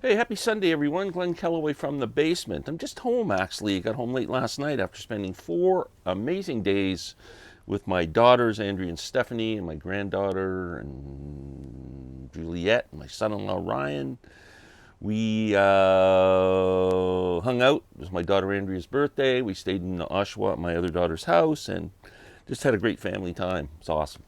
Hey, happy Sunday, everyone. Glenn Kellaway from the basement. I'm just home, actually. I got home late last night after spending 4 amazing days with my daughters, Andrea and Stephanie, and my granddaughter, and Juliet, and my son-in-law, Ryan. We hung out. It was my daughter Andrea's birthday. We stayed in Oshawa at my other daughter's house and just had a great family time. It's awesome.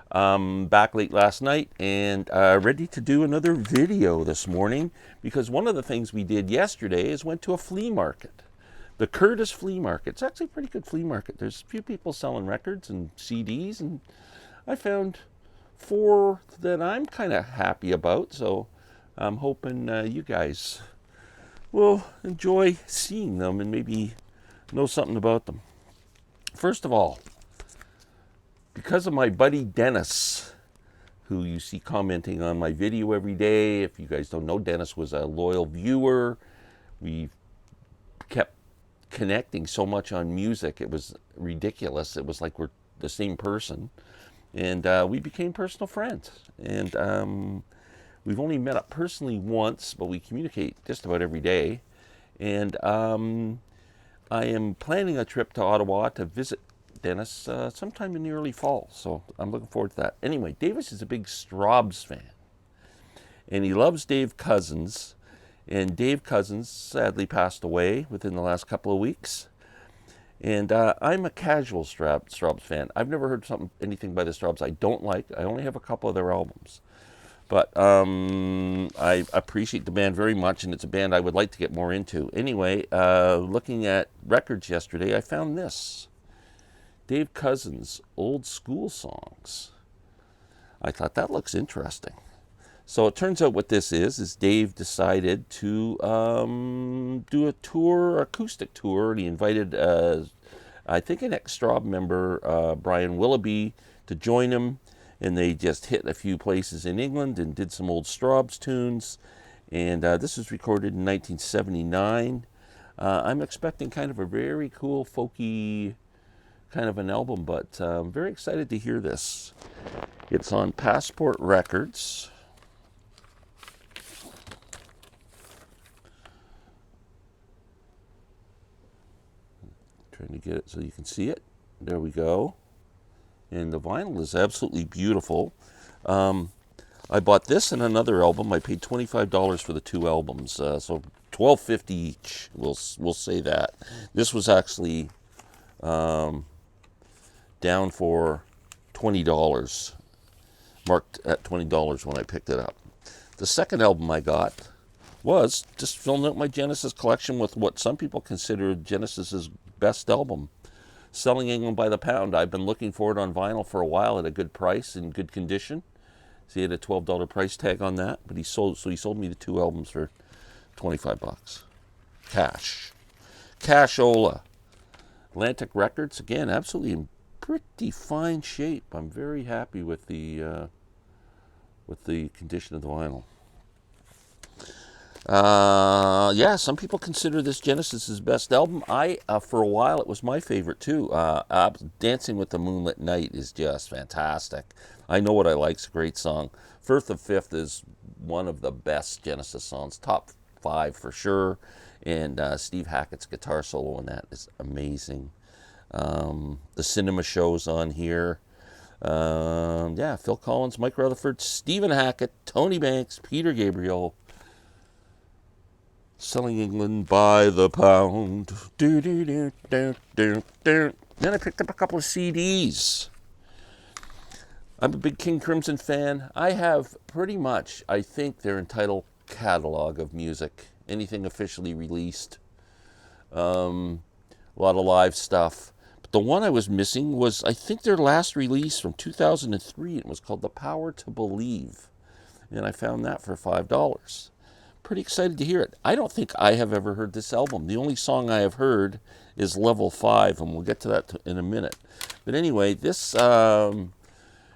Back late last night and ready to do another video this morning because one of the things we did yesterday is went to a flea market. The Courtice Flea Market. It's actually a pretty good flea market. There's a few people selling records and CDs, and I found four that I'm kind of happy about. So I'm hoping you guys will enjoy seeing them and maybe know something about them. First of all, because of my buddy Dennis, who you see commenting on my video every day. If you guys don't know, Dennis was a loyal viewer. We kept connecting so much on music. It was ridiculous. It was like we're the same person. And we became personal friends. And we've only met up personally once, but we communicate just about every day. And I am planning a trip to Ottawa to visit Dennis sometime in the early fall. So I'm looking forward to that. Anyway, Davis is a big Straubs fan. And he loves Dave Cousins. And Dave Cousins sadly passed away within the last couple of weeks. And I'm a casual Straubs fan. I've never heard anything by the Straubs I don't like. I only have a couple of their albums. But I appreciate the band very much, and it's a band I would like to get more into. Anyway, looking at records yesterday, I found this. Dave Cousins' old school songs. I thought that looks interesting. So it turns out what this is Dave decided to do a tour, acoustic tour, and he invited, I think, an ex-Straub member, Brian Willoughby, to join him. And they just hit a few places in England and did some old Straubs tunes. And this was recorded in 1979. I'm expecting kind of a very cool, folky kind of an album, but I'm very excited to hear this. It's on Passport Records. Trying to get it so you can see it. There we go. And the vinyl is absolutely beautiful. I bought this and another album. I paid $25 for the two albums, so $12.50 each. We'll say that. This was actually down for $20, marked at $20 when I picked it up. The second album I got was just filling out my Genesis collection with what some people consider Genesis's best album. Selling England by the Pound. I've been looking for it on vinyl for a while at a good price, in good condition. So he had a $12 price tag on that, but he sold me the two albums for $25. Cash. Cashola. Atlantic Records, again, absolutely in pretty fine shape. I'm very happy with the condition of the vinyl. Yeah, some people consider this Genesis's best album. For a while, it was my favorite too. Dancing with the Moonlit Night is just fantastic. I Know What I Like's a great song. Firth of Fifth is one of the best Genesis songs, top 5 for sure. And Steve Hackett's guitar solo in that is amazing. The Cinema Show's on here. Yeah, Phil Collins, Mike Rutherford, Stephen Hackett, Tony Banks, Peter Gabriel. Selling England by the Pound. Do, do, do, do, do, do. Then I picked up a couple of CDs. I'm a big King Crimson fan. I have pretty much, I think, their entire catalog of music. Anything officially released. A lot of live stuff. But the one I was missing was, I think, their last release from 2003. It was called The Power to Believe. And I found that for $5. Pretty excited to hear it. I don't think I have ever heard this album. The only song I have heard is Level 5, and we'll get to that in a minute. But anyway, this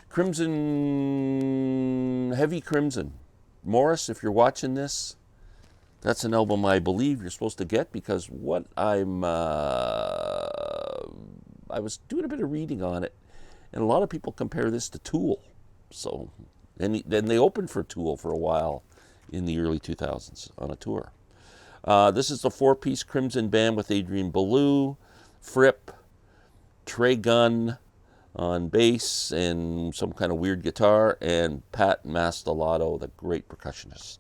Crimson, Heavy Crimson. Morris, if you're watching this, that's an album I believe you're supposed to get, because what I was doing a bit of reading on it, and a lot of people compare this to Tool. So, and then they opened for Tool for a while in the early 2000s on a tour. This is the four-piece Crimson Band with Adrian Belew, Fripp, Trey Gunn on bass and some kind of weird guitar, and Pat Mastelotto, the great percussionist.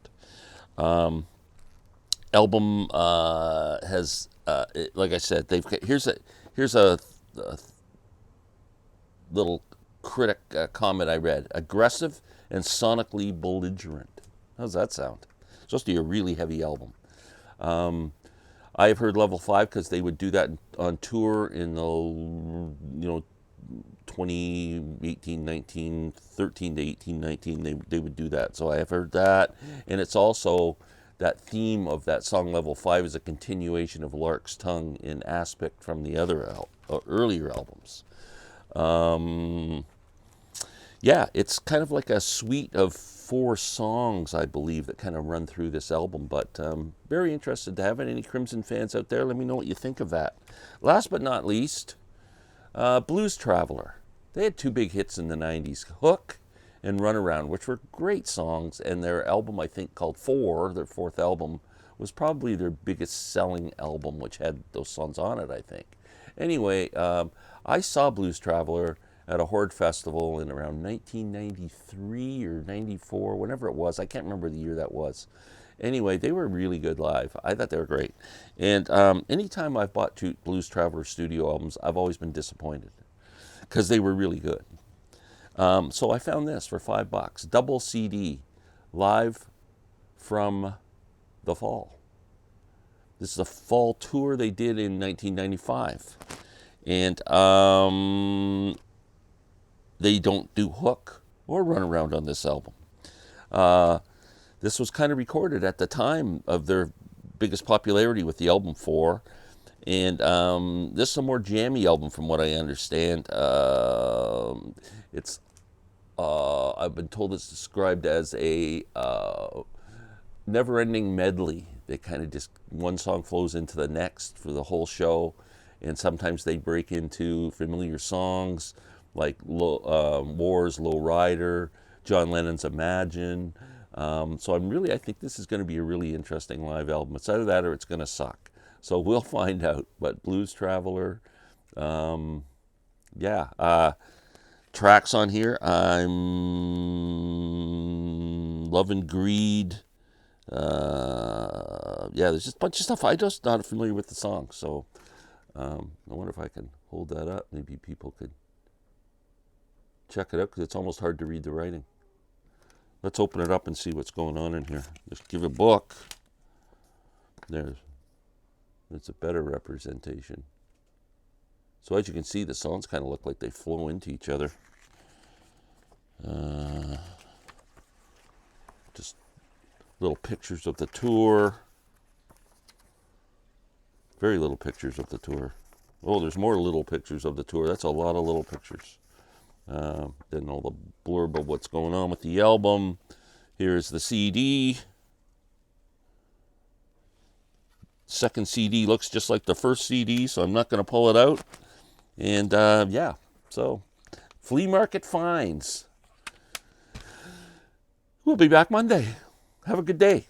Album has, like I said, here's a little critic comment I read: aggressive and sonically belligerent. How's that sound? It's supposed to be a really heavy album. I have heard Level 5 because they would do that on tour in the 2018, 19, 13 to 18, 19. They would do that. So I have heard that, and it's also that theme of that song Level 5 is a continuation of Lark's Tongue in aspect from the other earlier albums. Yeah, it's kind of like a suite of 4 songs, I believe, that kind of run through this album. But very interested to have it. Any Crimson fans out there, let me know what you think of that. Last but not least, Blues Traveler. They had 2 big hits in the 90s, Hook and Runaround, which were great songs. And their album, I think, called 4, their 4th album, was probably their biggest selling album, which had those songs on it, I think. Anyway, I saw Blues Traveler at a Horde Festival in around 1993 or 94, whenever it was. I can't remember the year that was. Anyway, they were really good live. I thought they were great. And anytime I've bought Blues Traveler studio albums, I've always been disappointed because they were really good. So I found this for $5, double CD, live from the fall. This is a fall tour they did in 1995. And they don't do Hook or Runaround on this album. This was kind of recorded at the time of their biggest popularity with the album 4. And this is a more jammy album from what I understand. I've been told it's described as a never-ending medley. They kind of just, one song flows into the next for the whole show. And sometimes they break into familiar songs like War's Low Rider, John Lennon's Imagine. So I think this is going to be a really interesting live album. It's either that or it's going to suck. So we'll find out. But Blues Traveler, tracks on here. I'm Love and Greed. There's just a bunch of stuff. I'm just not familiar with the song. So I wonder if I can hold that up. Maybe people could check it out because it's almost hard to read the writing. Let's open it up and see what's going on in here. Just give a book. It's a better representation. So as you can see, the songs kind of look like they flow into each other. Just little pictures of the tour. Very little pictures of the tour. Oh, there's more little pictures of the tour. That's a lot of little pictures. Then all the blurb of what's going on with the album. Here's the CD. Second CD looks just like the first CD, so I'm not going to pull it out. And so Flea Market finds. We'll be back Monday. Have a good day.